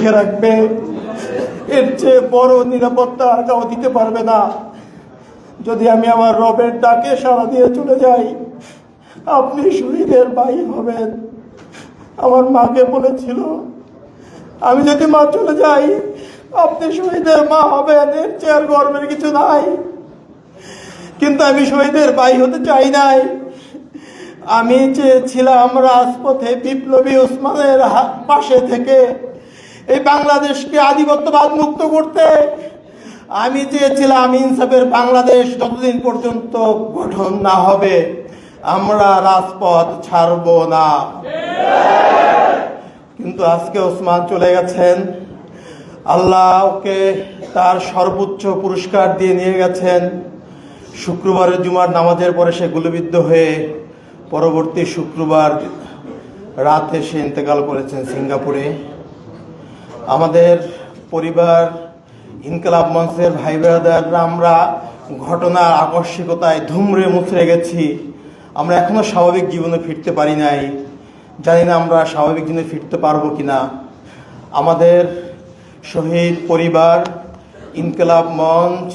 সুরক্ষা রাখবে, এর চেয়ে বড় নিরাপত্তা আর কেউ দিতে পারবে না। যদি আমি আমার রবের ডাকে সাড়া দিয়ে চলে যাই, আপনি শহীদের ভাই হবেন। আমার মাকে বলেছিল, আমি যদি মা চলে যাই, আপনি শহীদের মা হবেন, এর চেয়ে আর গর্বের কিছু নাই। কিন্তু আমি শহীদের ভাই হতে চাই নাই। আমি চেয়েছিলাম রাজপথে বিপ্লবী ওসমানের পাশে থেকে এই বাংলাদেশকে আধিপত্যবাদ মুক্ত করতে। আমি চেয়েছিলাম ইনসাফের বাংলাদেশ যতদিন পর্যন্ত গঠন না হবে, আমরা রাজপথ ছাড়ব না। কিন্তু আজকে ওসমান চলে গেছেন, আল্লাহ ওকে তার সর্বোচ্চ পুরস্কার দিয়ে নিয়ে গেছেন। শুক্রবারের জুমার নামাজের পরে সে গুলিবিদ্ধ হয়ে পরবর্তী শুক্রবার রাতে সে ইন্তেকাল করেছেন সিঙ্গাপুরে। আমাদের পরিবার, ইনকলাব মঞ্চের ভাই ব্রাদাররা আমরা ঘটনার আকস্মিকতায় ধুমড়ে মুচড়ে গেছি। আমরা এখনো স্বাভাবিক জীবনে ফিরতে পারি নাই। জানি না আমরা স্বাভাবিক জীবনে ফিরতে পারবো কিনা। আমাদের শহীদ পরিবার, ইনকলাব মঞ্চ,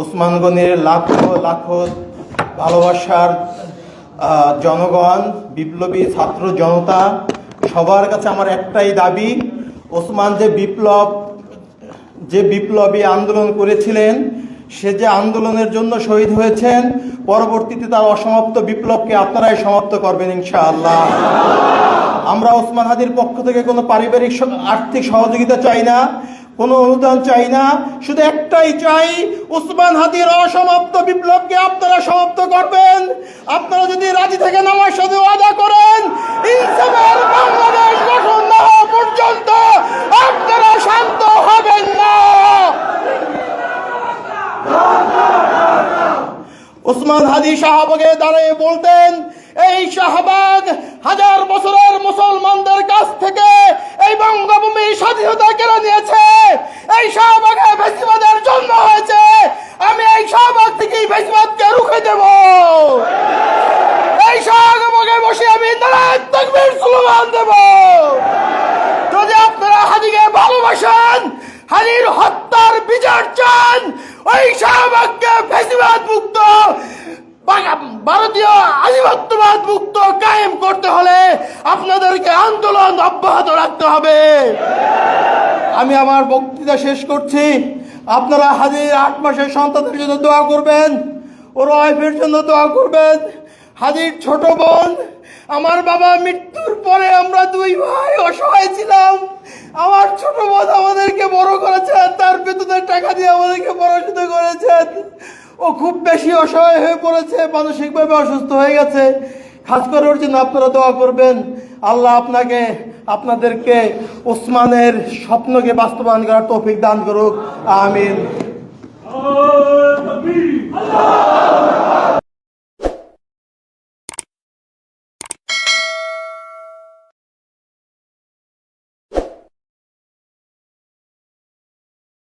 ওসমানগণের লাখো লাখো ভালোবাসার জনগণ, বিপ্লবী ছাত্র জনতা, সবার কাছে আমার একটাই দাবি, ওসমান যে বিপ্লবী আন্দোলন করেছিলেন, সে যে আন্দোলনের জন্য শহীদ হয়েছেন, পরবর্তীতে তার অসমাপ্ত বিপ্লবকে আপনারাই সমাপ্ত করবেন ইনশাআল্লাহ। আমরা ওসমান হাদির পক্ষ থেকে কোনো পারিবারিক আর্থিক সহযোগিতা চাই না, কোনো অনুদান চাই না, শুধু একটাই চাই, ওসমান হাদির অসমাপ্ত বিপ্লবকে আপনারা সমাপ্ত করবেন। আপনারা যদি রাজি থাকেন আমার সাথে ওয়াদা করেন, ইনসাফের বাংলাদেশ গঠন না হওয়া পর্যন্ত আপনারা শান্ত হবেন না। ওসমান হাদি শাহবাগে দাঁড়িয়ে বলতেন, এই শাহবাগ হাজার বছরের মুসলমানদের কাছ থেকে এই বঙ্গভূমি স্বাধীনতা কেড়ে নিয়েছে। এই শাহবাগে ফ্যাসিবাদের জন্ম হয়েছে। আমি এই শাহবাগ থেকে ফ্যাসিবাদকে রুখে দেব। এই শাহবাগে বসে আমি নারায়ে তাকবীর স্লোগান দেব। যদি আপনারা হাদিকে ভালোবাসেন, হাদির হত্যার বিচার চান, ওই শাহবাগকে ফ্যাসিবাদ মুক্ত, ভারতীয় আধিপত্যবাদ মুক্ত কায়েম করতে হলে আপনাদেরকে আন্দোলন অব্যাহত রাখতে হবে। আমি আমার বক্তৃতা শেষ করছি। আপনারা হাদির 8 মাসের সন্তানের জন্য দোয়া করবেন, ওর ওয়াইফের জন্য দোয়া করবেন। হাদির ছোট বোন, আমার বাবা মৃত্যুর পরে আমরা 2 ভাই অসহায় ছিলাম। আমার ছোট বোন আমাদেরকে বড় করেছেন, তার বেতনের টাকা দিয়ে আমাদেরকে পড়াশোনা করেছেন। ও খুব বেশি অসহায় হয়ে পড়েছে, মানসিকভাবে অসুস্থ হয়ে গেছে। খাস করে ওর জন্য আপনারা দোয়া করবেন। আল্লাহ আপনাদেরকে ওসমানের স্বপ্নকে বাস্তবায়ন করার তৌফিক দান করুক। আমিন।